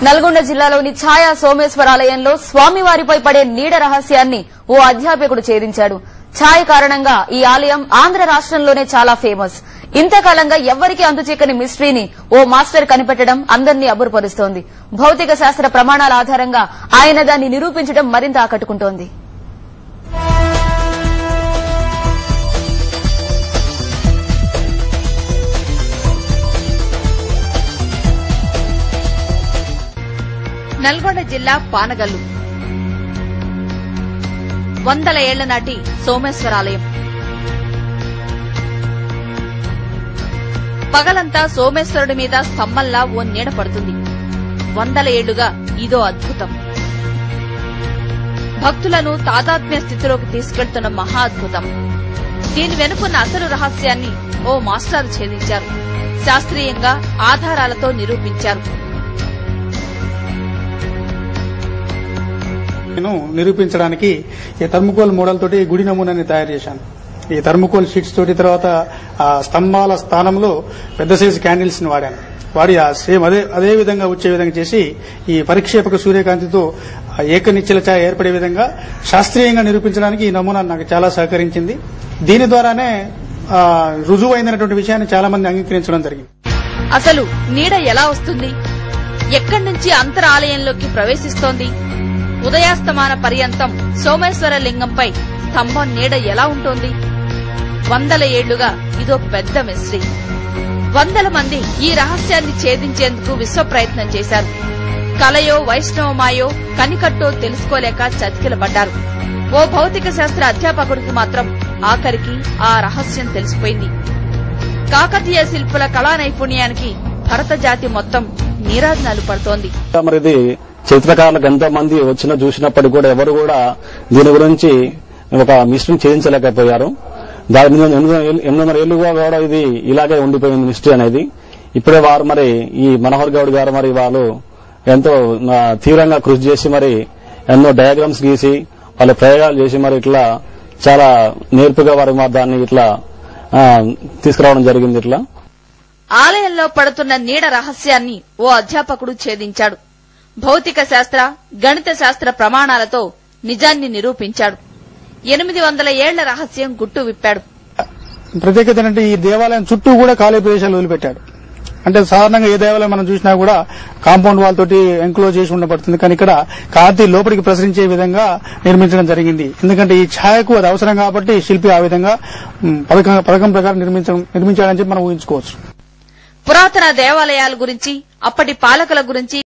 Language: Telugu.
నల్గొండ జిల్లాలోని ఛాయా సోమేశ్వరాలయంలో స్వామివారిపై పడే నీడ రహస్యాన్ని ఓ అధ్యాపకుడు ఛేదించాడు. ఛాయ కారణంగా ఈ ఆలయం ఆంధ్ర రాష్ట్రంలోనే చాలా ఫేమస్. ఇంతకాలంగా ఎవ్వరికీ అందుచేకని మిస్టరీని ఓ మాస్టర్ కనిపెట్టడం అందరినీ అబ్బురపరుస్తోంది. భౌతిక శాస్త్ర ప్రమాణాల ఆధారంగా ఆయన దాన్ని నిరూపించడం మరింత ఆకట్టుకుంటోంది. నల్గొండ జిల్లా పానగల్లు 100 ఏళ్ల నాటి సోమేశ్వరాలయం. పగలంతా సోమేశ్వరుడి మీద స్తంభంలా ఓ నీడ పడుతుంది. 100 ఏళ్లుగా ఇదో అద్భుతం. భక్తులను తాదాత్మ్య స్థితిలోకి తీసుకెళ్తున్న మహా అద్భుతం. దీని వెనుకున్న అసలు రహస్యాన్ని ఓ మాస్టారు ఛేదించారు. శాస్త్రీయంగా ఆధారాలతో నిరూపించారు. నేను నిరూపించడానికి ఈ థర్మోకోల్ మోడల్ తోటి గుడి నమూనాని తయారు చేశాను. ఈ థర్మోకోల్ షీట్స్ తోటి తర్వాత ఆ స్తంభాల స్థానంలో పెద్ద సైజు క్యాండిల్స్ ని వాడి సేమ్ అదే విధంగా వచ్చే విధంగా చేసి ఈ పరిక్షేపక సూర్యకాంతితో ఏకనిశ్చల ఛాయ ఏర్పడే విధంగా శాస్త్రీయంగా నిరూపించడానికి ఈ నమూనా నాకు చాలా సహకరించింది. దీని ద్వారానే రుజువైనటువంటి విషయాన్ని చాలా మంది అంగీకరించడం జరిగింది. అసలు నీడ ఎలా వస్తుంది? ఎక్కడి నుంచి అంతరాలయంలోకి ప్రవేశిస్తోంది? ఉదయాస్తమాన పర్యంతం సోమేశ్వర లింగంపై స్తంభం నీడ ఎలా ఉంటోంది? 100 ఏళ్లుగా ఇదో పెద్ద మిస్టరీ. 100 మంది ఈ రహస్యాన్ని ఛేదించేందుకు విశ్వ ప్రయత్నం చేశారు. కలయో వైష్ణవమాయో కనికట్టో తెలుసుకోలేక చతికిలబడ్డారు. ఓ భౌతిక శాస్త్ర అధ్యాపకుడికి మాత్రం ఆఖరికి ఆ రహస్యం తెలిసిపోయింది. కాకతీయ శిల్పుల కళా నైపుణ్యానికి భరత జాతి మొత్తం నీరాజనాలు పడుతోంది. చిత్రకారులకు ఎంతో మంది వచ్చిన చూసినప్పటికీ కూడా ఎవరు కూడా దీని గురించి ఒక మిస్టరీని ఛేదించలేకపోయారు. దాని 800 ఏళ్లుగా కూడా ఇది ఇలాగే ఉండిపోయింది మిస్టరీ అనేది. ఇప్పుడే వారు మరి ఈ మనోహర్ గౌడ్ గారు మరి వాళ్ళు ఎంతో తీవ్రంగా కృషి చేసి మరి ఎన్నో డయాగ్రామ్స్ గీసి వాళ్ళ ప్రయోగాలు చేసి మరి ఇట్లా చాలా నేర్పుగా వారు దాన్ని ఇట్లా తీసుకురావడం జరిగింది. ఇట్లా ఆలయంలో పడుతున్న నీడ రహస్యాన్ని ఓ అధ్యాపకుడు ఛేదించాడు. భౌతిక శాస్త్ర గణిత శాస్త్ర ప్రమాణాలతో నిజాన్ని నిరూపించాడు. 800 ఏళ్ల రహస్యం గుట్టు విప్పాడు. ప్రత్యేకత ఏంటంటే ఈ దేవాలయం చుట్టూ కూడా ఖాళీ ప్రదేశాలు వదిలిపెట్టాడు. అంటే సాధారణంగా ఏ దేవాలయం మనం చూసినా కూడా కాంపౌండ్ వాల్ తోటి ఎంక్లోజ్ చేసి ఉండబడుతుంది. కానీ ఇక్కడ కాంతి లోపలికి ప్రసరించే విధంగా నిర్మించడం జరిగింది. ఎందుకంటే ఈ ఛాయకు అది అవసరం కాబట్టి శిల్పి ఆ విధంగా పథకం ప్రకారం నిర్మించాలని చెప్పి మనం ఊహించుకోవచ్చు. పురాతన దేవాలయాల గురించి, అప్పటి పాలకుల గురించి